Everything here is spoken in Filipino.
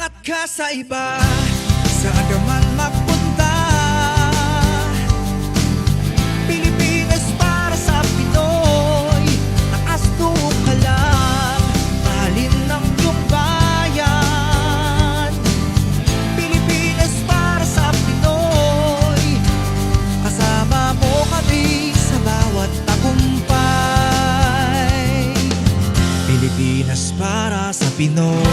Umangat ka sa iba, saan ka man magpunta. Pilipinas para sa Pinoy, taas tuo ka lang, mahalin ng iyong bayan. Pilipinas para sa Pinoy, kasama mo kami sa bawat tagumpay. Pilipinas para sa Pinoy.